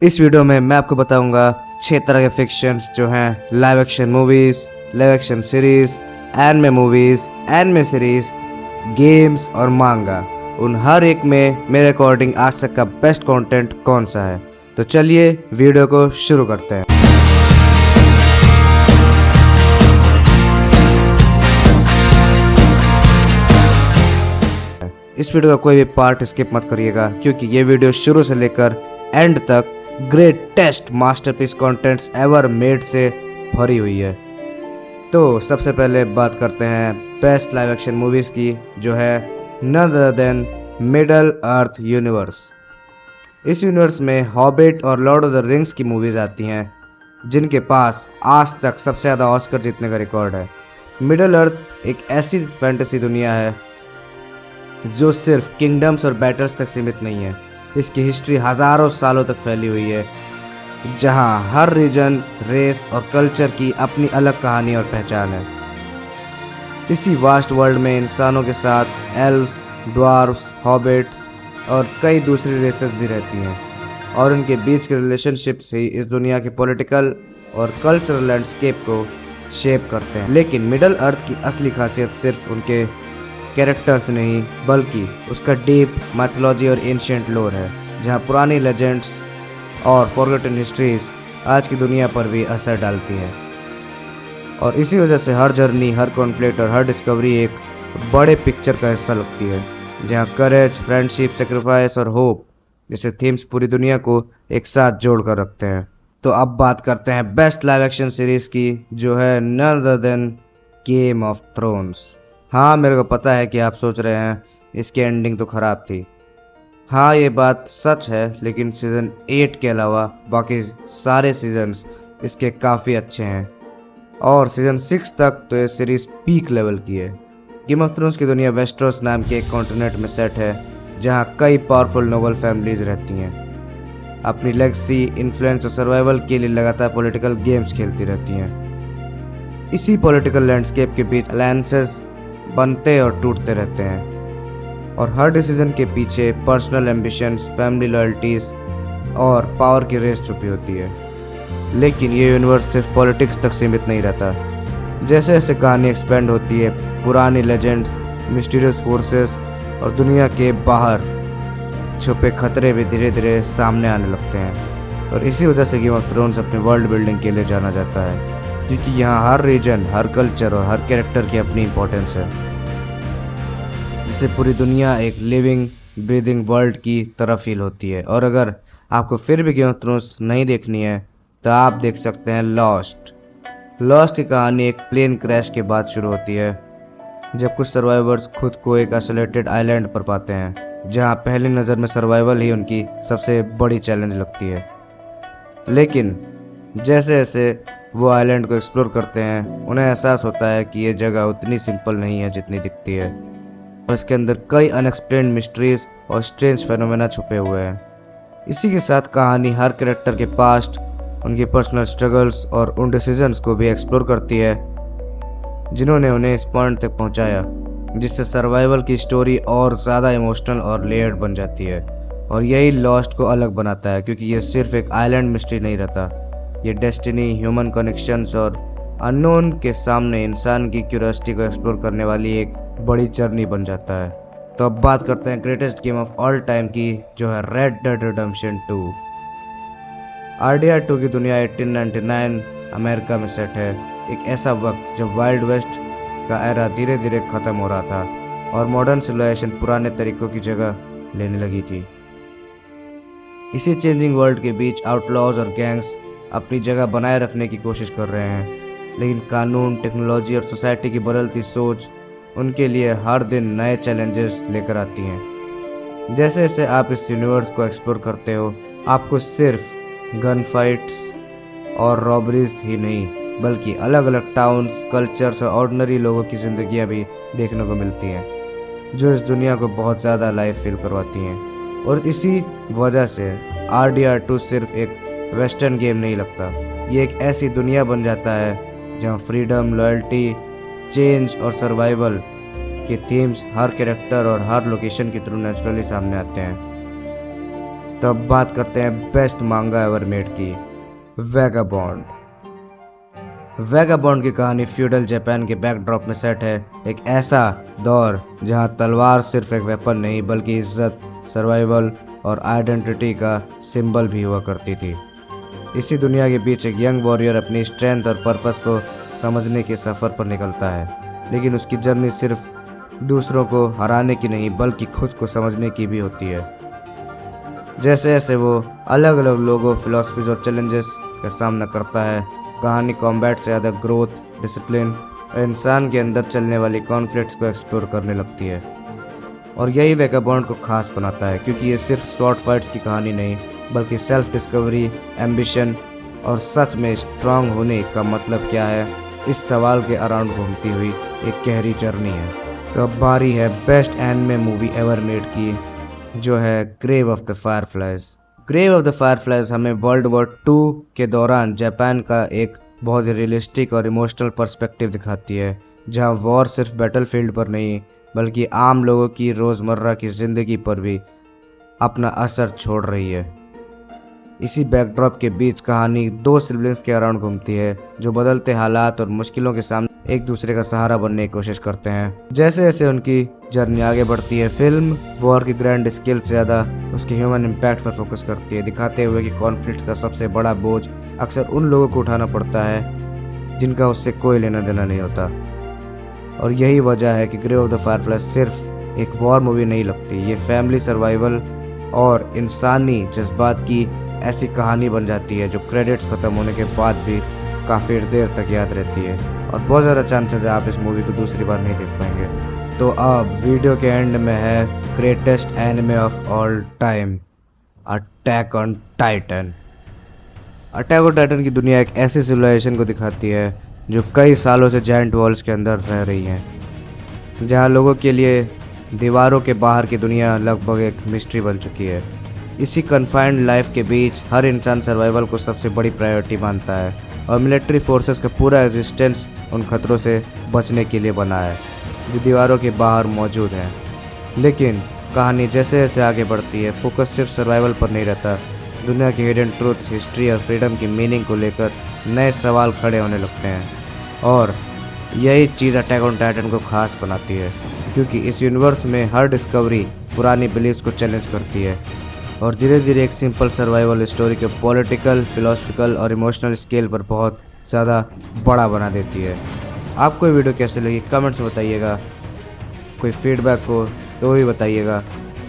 इस वीडियो में मैं आपको बताऊंगा 6 तरह के फिक्शंस जो हैं live action movies, live action series, anime movies, anime series, games और मांगा। उन हर एक में मेरे अकॉर्डिंग आज तक का बेस्ट कंटेंट कौन सा है। तो चलिए वीडियो को शुरू करते हैं। इस वीडियो का कोई भी पार्ट स्किप मत करिएगा क्योंकि ये वीडियो शुरू से लेकर एंड तक greatest masterpiece contents ever made से भरी हुई है। तो सबसे पहले बात करते हैं बेस्ट लाइव एक्शन मूवीज की, जो है नन अदर देन मिडल अर्थ यूनिवर्स। इस यूनिवर्स में हॉबिट और लॉर्ड ऑफ द रिंग्स की मूवीज आती हैं, जिनके पास आज तक सबसे ज़्यादा ऑस्कर जीतने का रिकॉर्ड है। मिडल अर्थ एक ऐसी फैंटेसी दुनिया है जो सिर्फ किंगडम्स और बैटल्स तक सीमित नहीं है। इसकी हिस्ट्री हजारों सालों तक फैली हुई है, जहां हर रीजन, रेस और कल्चर की अपनी अलग कहानी और पहचान है। इसी वास्ट वर्ल्ड में इंसानों के साथ एल्व्स, ड्वार्फ्स, हॉबिट्स और कई दूसरी रेसेस भी रहती हैं, और उनके बीच के रिलेशनशिप्स ही इस दुनिया के पॉलिटिकल और कल्चरल लैंडस्केप को शेप करते हैं। लेकिन मिडल अर्थ की असली खासियत सिर्फ उनके कैरेक्टर्स नहीं, बल्कि उसका डीप मैथोलॉजी और एंशिएंट लोर है, जहां पुरानी लेजेंड्स और फॉरगॉटन हिस्ट्रीज आज की दुनिया पर भी असर डालती हैं। और इसी वजह से हर जर्नी, हर कॉन्फ्लिक्ट और हर डिस्कवरी एक बड़े पिक्चर का हिस्सा लगती है, जहां करेज, फ्रेंडशिप, सेक्रीफाइस और होप जैसे थीम्स पूरी दुनिया को एक साथ जोड़ कर रखते हैं। तो अब बात करते हैं बेस्ट लाइव एक्शन सीरीज की, जो है none other than Game of Thrones. हाँ, मेरे को पता है कि आप सोच रहे हैं इसकी एंडिंग तो खराब थी। हाँ, ये बात सच है, लेकिन सीज़न 8 के अलावा बाकी सारे सीजन्स इसके काफ़ी अच्छे हैं, और सीज़न 6 तक तो ये सीरीज़ पीक लेवल की है। गेम ऑफ थ्रोन्स की दुनिया वेस्टरोस नाम के एक कॉन्टिनेंट में सेट है, जहाँ कई पावरफुल नोबल फैमिलीज रहती हैं, अपनी लेगेसी, इन्फ्लुएंस और सर्वाइवल के लिए लगातार पॉलिटिकल गेम्स खेलती रहती हैं। इसी पॉलिटिकल लैंडस्केप के बीच अलायंसेस बनते और टूटते रहते हैं, और हर डिसीजन के पीछे पर्सनल एम्बिशंस, फैमिली लॉयल्टीज और पावर की रेस छुपी होती है। लेकिन ये यूनिवर्स सिर्फ पॉलिटिक्स तक सीमित नहीं रहता। जैसे जैसे कहानी एक्सपेंड होती है, पुरानी लेजेंड्स, मिस्टीरियस फोर्सेस और दुनिया के बाहर छुपे खतरे भी धीरे धीरे सामने आने लगते हैं। और इसी वजह से गेम ऑफ थ्रोन्स अपने वर्ल्ड बिल्डिंग के लिए जाना जाता है, क्योंकि यहाँ हर रीजन, हर कल्चर और हर कैरेक्टर की अपनी इंपॉर्टेंस है, जिससे पूरी दुनिया एक लिविंग, ब्रीदिंग वर्ल्ड की तरह फील होती है। और अगर आपको फिर भी गेम ऑफ थ्रोन्स नहीं देखनी है, तो आप देख सकते हैं लॉस्ट। लॉस्ट की कहानी एक प्लेन क्रैश के बाद शुरू होती है, जब कुछ सर्वाइवर्स खुद को एक आइसोलेटेड आइलैंड पर पाते हैं, जहाँ पहली नज़र में सर्वाइवल ही उनकी सबसे बड़ी चैलेंज लगती है। लेकिन जैसे जैसे वो आइलैंड को एक्सप्लोर करते हैं, उन्हें एहसास होता है कि ये जगह उतनी सिंपल नहीं है जितनी दिखती है, और इसके अंदर कई अनएक्सप्लेन्ड मिस्ट्रीज और स्ट्रेंज फेनोमेना छुपे हुए हैं। इसी के साथ कहानी हर कैरेक्टर के पास्ट, उनकी पर्सनल स्ट्रगल्स और उन डिसीजंस को भी एक्सप्लोर करती है, जिन्होंने उन्हें इस पॉइंट तक पहुंचाया, जिससे सर्वाइवल की स्टोरी और ज़्यादा इमोशनल और लेयर्ड बन जाती है। और यही लॉस्ट को अलग बनाता है, क्योंकि ये सिर्फ एक आइलैंड मिस्ट्री नहीं रहता, ये डेस्टिनी, ह्यूमन कनेक्शंस और अननोन के सामने इंसान की क्यूरियोसिटी को एक्सप्लोर करने वाली एक बड़ी जर्नी बन जाता है। तो अब बात करते हैं greatest game of all time की, जो है रेड डेड रिडेम्पशन 2। RDR 2 की दुनिया 1899 अमेरिका में सेट है, एक ऐसा वक्त जब वाइल्ड वेस्ट का एरा धीरे धीरे ख़त्म हो रहा था और मॉडर्न सिविलाइजेशन पुराने तरीकों की जगह लेने लगी थी। इसी चेंजिंग वर्ल्ड के बीच आउटलॉज और गैंग्स अपनी जगह बनाए रखने की कोशिश कर रहे हैं, लेकिन कानून, टेक्नोलॉजी और सोसाइटी की बदलती सोच उनके लिए हर दिन नए चैलेंजेस लेकर आती हैं। जैसे जैसे आप इस यूनिवर्स को एक्सप्लोर करते हो, आपको सिर्फ गन फाइट्स और रॉबरीज ही नहीं, बल्कि अलग अलग टाउन्स, कल्चर्स और ऑर्डिनरी लोगों की ज़िंदगियाँ भी देखने को मिलती हैं, जो इस दुनिया को बहुत ज़्यादा लाइव फील करवाती हैं। और इसी वजह से RDR 2 सिर्फ एक वेस्टर्न गेम नहीं लगता, ये एक ऐसी दुनिया बन जाता है जहाँ फ्रीडम, लॉयल्टी, चेंज और सर्वाइवल के थीम्स हर कैरेक्टर और हर लोकेशन के थ्रू नेचुरली सामने आते हैं। तो अब बात करते हैं बेस्ट मांगा एवर मेड की, वैगाबॉन्ड। वैगाबॉन्ड की कहानी फ्यूडल जापान के बैकड्रॉप में सेट है, एक ऐसा दौर जहां तलवार सिर्फ एक वेपन नहीं बल्कि इज्जत, सर्वाइवल और आइडेंटिटी का सिंबल भी हुआ करती थी। इसी दुनिया के बीच एक यंग वॉरियर अपनी स्ट्रेंथ और पर्पस को समझने के सफ़र पर निकलता है, लेकिन उसकी जर्नी सिर्फ दूसरों को हराने की नहीं बल्कि खुद को समझने की भी होती है। जैसे जैसे वो अलग अलग लोगों, फिलॉसफीज और चैलेंजेस का सामना करता है, कहानी कॉम्बैट से ज़्यादा ग्रोथ, डिसिप्लिन और इंसान के अंदर चलने वाली कॉन्फ्लिक्ट्स को एक्सप्लोर करने लगती है। और यही वैगाबॉन्ड को खास बनाता है, क्योंकि ये सिर्फ शॉर्ट फाइट्स की कहानी नहीं बल्कि सेल्फ डिस्कवरी, एम्बिशन और सच में स्ट्रांग होने का मतलब क्या है, इस सवाल के अराउंड घूमती हुई एक गहरी जर्नी है। तो अब बारी है best anime movie ever made की, जो है Grave of the Fireflies. Grave of the Fireflies हमें वर्ल्ड वॉर 2 के दौरान जापान का एक बहुत ही रियलिस्टिक और इमोशनल पर्सपेक्टिव दिखाती है, जहां वॉर सिर्फ बैटलफील्ड पर नहीं बल्कि आम लोगों की रोज़मर्रा की ज़िंदगी पर भी अपना असर छोड़ रही है। इसी बैकड्रॉप के बीच कहानी 2 सिबलिंग्स के अराउंड घूमती है, जो बदलते हालात और मुश्किलों के सामने एक दूसरे का सहारा बनने की कोशिश करते हैं। जैसे जैसे उनकी जर्नी आगे बढ़ती है, फिल्म वॉर की ग्रैंड स्केल से ज़्यादा उसके ह्यूमन इम्पैक्ट पर फोकस करती है, दिखाते हुए कि कॉन्फ्लिक्ट का सबसे बड़ा बोझ अक्सर उन लोगों को उठाना पड़ता है जिनका उससे कोई लेना देना नहीं होता। और यही वजह है कि ग्रेव ऑफ द फायरफ्लाइज सिर्फ एक वॉर मूवी नहीं लगती, ये फैमिली, सर्वाइवल और इंसानी जज्बात की ऐसी कहानी बन जाती है जो क्रेडिट्स खत्म होने के बाद भी काफ़ी देर तक याद रहती है। और बहुत ज़्यादा चांसेस है आप इस मूवी को दूसरी बार नहीं देख पाएंगे। तो अब वीडियो के एंड में है greatest anime of all time, attack on Titan. Attack on Titan की दुनिया एक ऐसी सिविलाइजेशन को दिखाती है जो कई सालों से जायंट वॉल्स के अंदर रह रही है, जहां लोगों के लिए दीवारों के बाहर की दुनिया लगभग एक मिस्ट्री बन चुकी है। इसी कन्फाइंड लाइफ के बीच हर इंसान सर्वाइवल को सबसे बड़ी प्रायोरिटी मानता है और मिलिट्री फोर्सेस का पूरा एग्जिस्टेंस उन खतरों से बचने के लिए बना है जो दीवारों के बाहर मौजूद हैं। लेकिन कहानी जैसे जैसे आगे बढ़ती है, फोकस सिर्फ सर्वाइवल पर नहीं रहता, दुनिया की हिडन ट्रूथ, हिस्ट्री और फ्रीडम की मीनिंग को लेकर नए सवाल खड़े होने लगते हैं। और यही चीज़ अटैक ऑन टाइटन को खास बनाती है, क्योंकि इस यूनिवर्स में हर डिस्कवरी पुरानी बिलीव्स को चैलेंज करती है और धीरे धीरे एक सिंपल सर्वाइवल स्टोरी को पॉलिटिकल, फिलोसफिकल और इमोशनल स्केल पर बहुत ज़्यादा बड़ा बना देती है। आपको ये वीडियो कैसे लगी कमेंट्स में बताइएगा, कोई फीडबैक हो तो भी बताइएगा।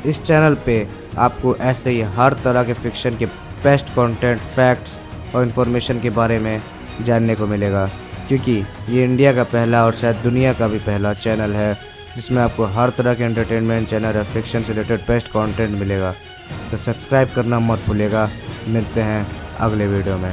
इस चैनल पे आपको ऐसे ही हर तरह के फिक्शन के बेस्ट कंटेंट, फैक्ट्स और इन्फॉर्मेशन के बारे में जानने को मिलेगा, क्योंकि ये इंडिया का पहला और शायद दुनिया का भी पहला चैनल है जिसमें आपको हर तरह के एंटरटेनमेंट चैनल या फिक्शन से रिलेटेड बेस्ट कंटेंट मिलेगा। तो सब्सक्राइब करना मत भूलिएगा। मिलते हैं अगले वीडियो में।